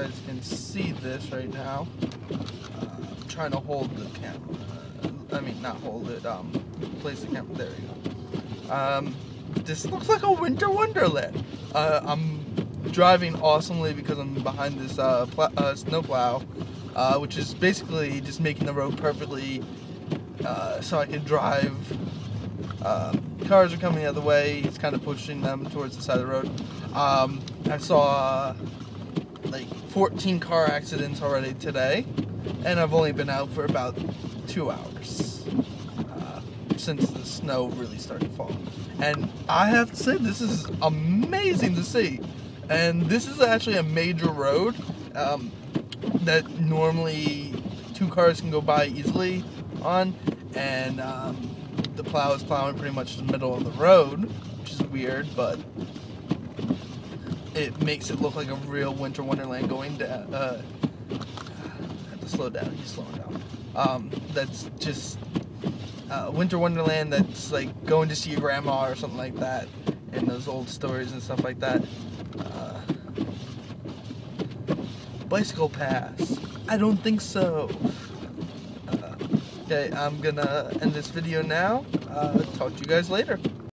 guys can see this right now. I'm trying to hold the camera. I mean, not hold it. Place the camera. There we go. This looks like a winter wonderland. I'm driving awesomely because I'm behind this snowplow, which is basically just making the road perfectly so I can drive. Cars are coming the other way. It's kind of pushing them towards the side of the road. I saw like 14 car accidents already today, and I've only been out for about 2 hours since the snow really started falling. And I have to say, this is amazing to see. And this is actually a major road that normally 2 cars can go by easily on, and the plow is plowing pretty much the middle of the road, which is weird, but it makes it look like a real winter wonderland going down. I have to slow down. He's slowing down. That's just winter wonderland. That's like going to see your grandma or something like that, and those old stories and stuff like that. Bicycle pass? I don't think so. Okay, I'm gonna end this video now. Talk to you guys later.